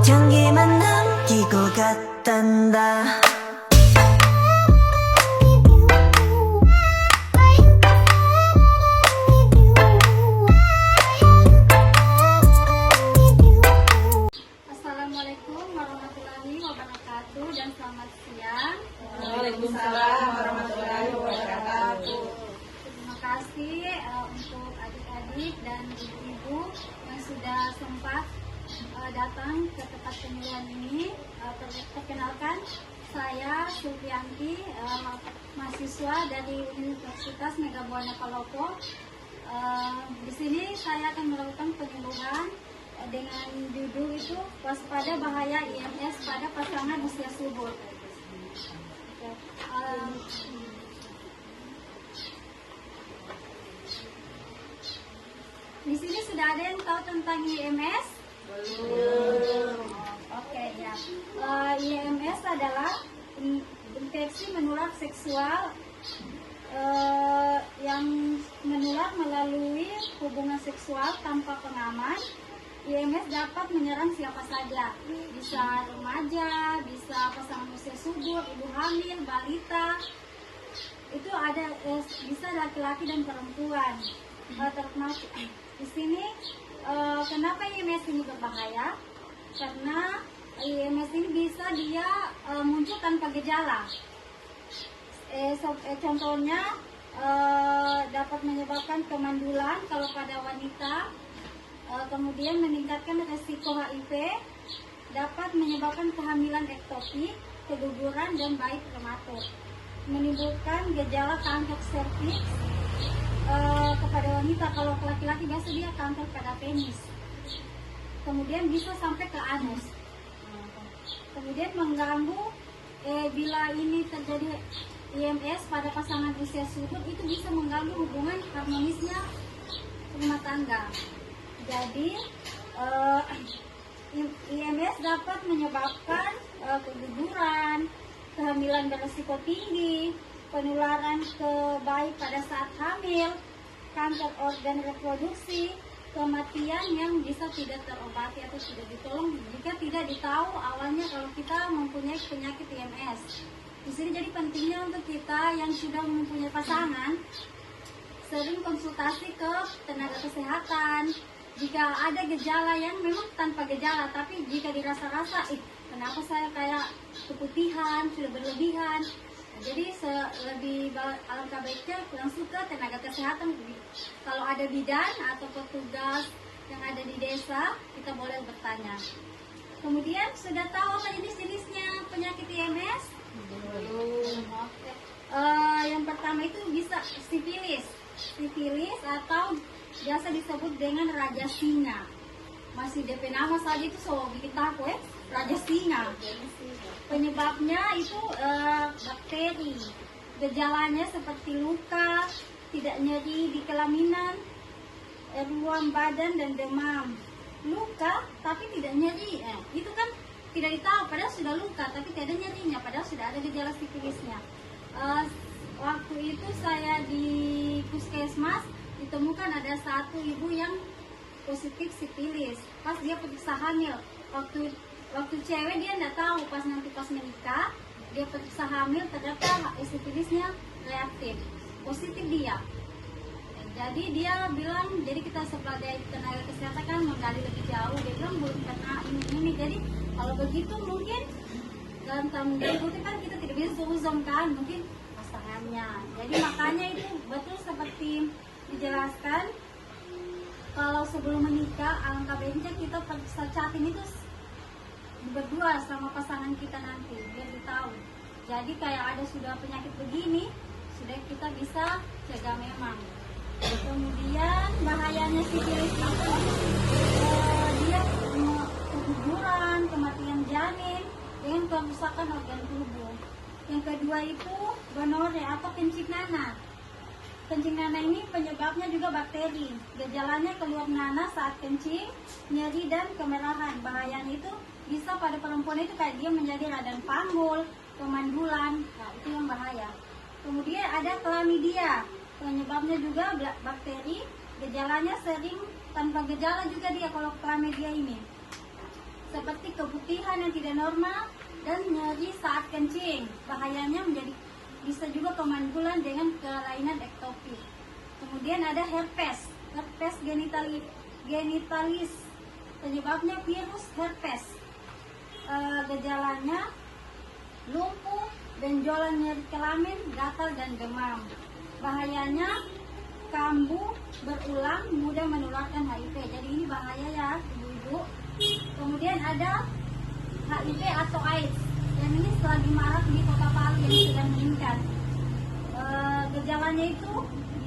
향기만 남기고 갔단다. Assalamualaikum warahmatullahi wabarakatuh dan selamat siang. Waalaikumsalam warahmatullahi wabarakatuh. Terima kasih untuk adik-adik dan ibu-ibu yang sudah sempat datang ke tempat penyuluhan ini. Perkenalkan, saya Sulfianti, mahasiswa dari Universitas Megabuana Palopo. Di sini saya akan melakukan penyuluhan dengan judul itu waspada bahaya IMS pada pasangan usia subur. Di sini sudah ada yang tahu tentang IMS? Belum. Oke, ya. IMS adalah infeksi menular seksual yang menular melalui hubungan seksual tanpa pengaman. IMS dapat menyerang siapa saja, bisa remaja, bisa pasangan usia subur, ibu hamil, balita. Itu ada bisa laki-laki dan perempuan. Di sini kenapa IMS ini berbahaya? Karena IMS ini bisa dia muncul tanpa gejala. Contohnya dapat menyebabkan kemandulan kalau pada wanita. Kemudian meningkatkan resiko HIV, dapat menyebabkan kehamilan ektopik, keguguran, dan bayi prematur. Menimbulkan gejala kanker serviks kepada wanita, kalau laki-laki biasa dia kanker pada penis. Kemudian bisa sampai ke anus. Kemudian mengganggu bila ini terjadi IMS pada pasangan usia subur, itu bisa mengganggu hubungan harmonisnya rumah tangga. Jadi IMS dapat menyebabkan keguguran, kehamilan beresiko tinggi, penularan ke bayi pada saat hamil, kanker organ reproduksi, kematian yang bisa tidak terobati atau tidak ditolong jika tidak ditahu awalnya kalau kita mempunyai penyakit IMS. Di sini jadi pentingnya untuk kita yang sudah mempunyai pasangan sering konsultasi ke tenaga kesehatan. Jika ada gejala yang memang tanpa gejala, tapi jika dirasa-rasa, kenapa saya kayak keputihan, sudah berlebihan. Jadi lebih alangkah baiknya langsung ke tenaga kesehatan. Kalau ada bidan atau petugas yang ada di desa, kita boleh bertanya. Kemudian sudah tahu apa jenis-jenisnya penyakit IMS? Belum. Oke. Yang pertama itu bisa sifilis atau biasa disebut dengan raja singa. Masih DP nama saja itu so bikin takut raja singa. Penyebabnya itu bakteri. Gejalanya seperti luka, tidak nyeri di kelaminan, ruam badan dan demam. Luka tapi tidak nyeri, itu kan tidak ditahu padahal sudah luka tapi tidak ada nyerinya padahal sudah ada gejala sifilisnya. Waktu itu saya di puskesmas ditemukan ada satu ibu yang positif sifilis pas dia periksa hamil. Waktu cewek dia tidak tahu, pas menikah dia periksa hamil ternyata sifilisnya reaktif, positif dia. Jadi dia bilang, jadi kita sebagai tenaga kesehatan kan menggali lebih jauh, dia bilang belum pernah ini. Jadi kalau begitu mungkin dalam tanggung jawab kan kita tidak bisa suzon kan, mungkin pasangannya. Jadi makanya itu betul seperti dijelaskan, kalau sebelum menikah alangkah baiknya kita periksa catin itu berdua sama pasangan kita nanti biar ditahu. Jadi kayak ada sudah penyakit begini, sudah kita bisa cegah memang. Kemudian bahayanya sifilis itu dia keguguran, kematian janin dengan kerusakan organ tubuh. Yang kedua itu gonore atau kencing nanah. Kencing nanah ini penyebabnya juga bakteri. Gejalanya keluar nanah saat kencing, nyeri dan kemerahan. Bahayanya itu bisa pada perempuan itu kayak dia menjadi radang panggul, kemandulan. Nah, itu yang bahaya. Kemudian ada chlamydia. Penyebabnya juga bakteri. Gejalanya sering tanpa gejala juga dia kalau chlamydia ini. Seperti keputihan yang tidak normal, dan nyeri saat kencing. Bahayanya bisa juga kemandulan dengan kelainan ektopik. Kemudian ada herpes genitalis. Penyebabnya virus herpes. Gejalanya lumpuh, benjolan, nyeri kelamin, gatal, dan demam. Bahayanya kambuh berulang, mudah menularkan HIV. Jadi ini bahaya ya ibu-ibu. Kemudian ada HIV atau AIDS. Yang ini lagi marak di Kota Palu yang sedang meningkat. Gejalanya itu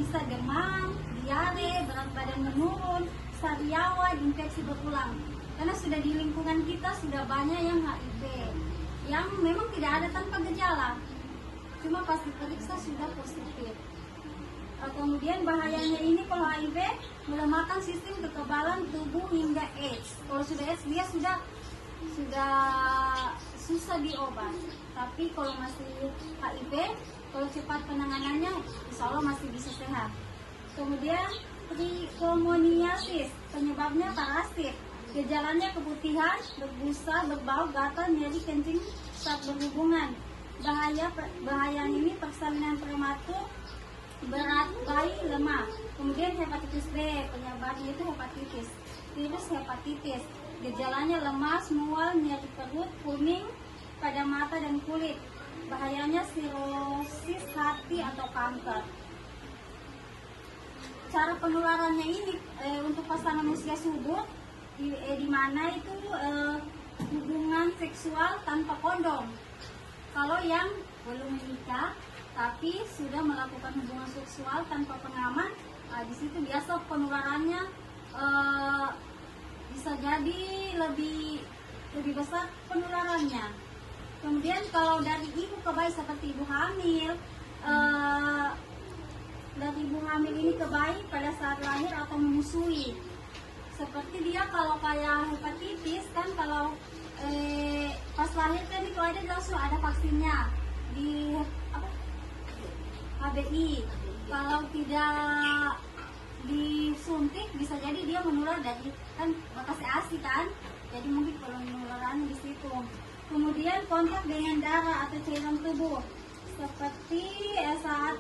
bisa demam, diare, berat badan menurun, sariawan, infeksi berulang. Karena sudah di lingkungan kita sudah banyak yang HIV, yang memang tidak ada tanpa gejala, cuma pas diperiksa sudah positif. Kemudian bahayanya ini kalau HIV melemahkan sistem kekebalan tubuh hingga AIDS. Kalau sudah AIDS dia sudah susah diobat. Tapi kalau masih HIV, kalau cepat penanganannya, insya Allah masih bisa sehat. Kemudian trichomoniasis, penyebabnya parasit. Gejalanya keputihan, berbusa, berbau, gatal, nyeri kencing saat berhubungan. Bahaya ini persalinan prematur, berat bayi, lemah. Kemudian hepatitis B, penyebabnya itu hepatitis, virus hepatitis. Gejalanya lemas, mual, nyeri perut, kuning pada mata dan kulit. Bahayanya sirosis hati atau kanker. Cara penularannya ini untuk pasangan usia subur, di mana itu hubungan seksual tanpa kondom. Kalau yang belum menikah tapi sudah melakukan hubungan seksual tanpa pengaman, di situ biasa penularannya bisa jadi lebih besar penularannya. Kemudian kalau dari ibu ke bayi seperti ibu hamil, dari ibu hamil ini ke bayi pada saat lahir atau menyusui. Seperti dia kalau kayak hepatitis kan, kalau pas lahir kan itu ada langsung ada vaksinnya di HBI. Kalau tidak disuntik bisa jadi dia menular dari kan bekas ASI kan, jadi mungkin penularan di situ. Kemudian kontak dengan darah atau cairan tubuh seperti saat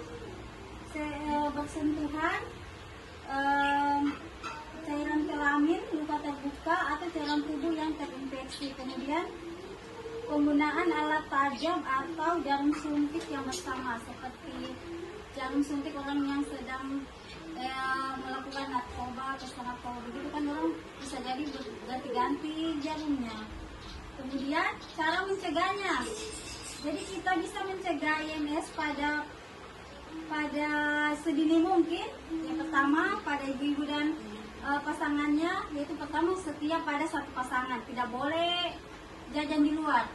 bersentuhan, cairan kelamin, luka terbuka atau cairan tubuh yang terinfeksi. Kemudian penggunaan alat tajam atau jarum suntik yang bersama, seperti jarum suntik orang yang sedang melakukan narkoba atau narkoba begitu kan, orang bisa jadi ganti-ganti jarumnya. Kemudian cara mencegahnya, jadi kita bisa mencegah IMS pada sedini mungkin. Yang pertama pada ibu-ibu dan pasangannya, yaitu pertama setia pada satu pasangan, tidak boleh jajan di luar.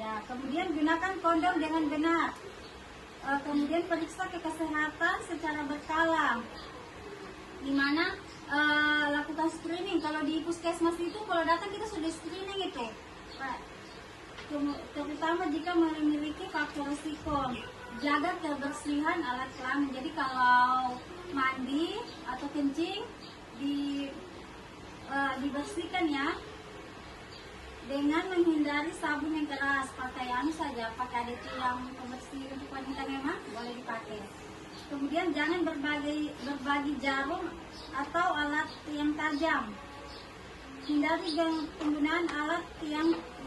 Ya, kemudian gunakan kondom dengan benar. Kemudian periksa kesehatan secara berkala, di mana lakukan screening. Kalau di puskesmas itu kalau datang kita sudah screening itu, terutama jika memiliki faktor risiko. Jaga kebersihan alat kelamin. Jadi kalau mandi atau kencing dibersihkan ya, dengan menghindari sabun yang keras. Pakai saja, pakai adet yang pembersih untuk wanita memang boleh dipakai. Kemudian jangan berbagi jarum atau alat yang tajam. Hindari penggunaan alat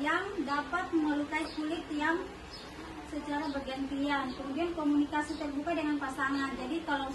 yang dapat melukai kulit yang secara bergantian. Kemudian komunikasi terbuka dengan pasangan. Jadi kalau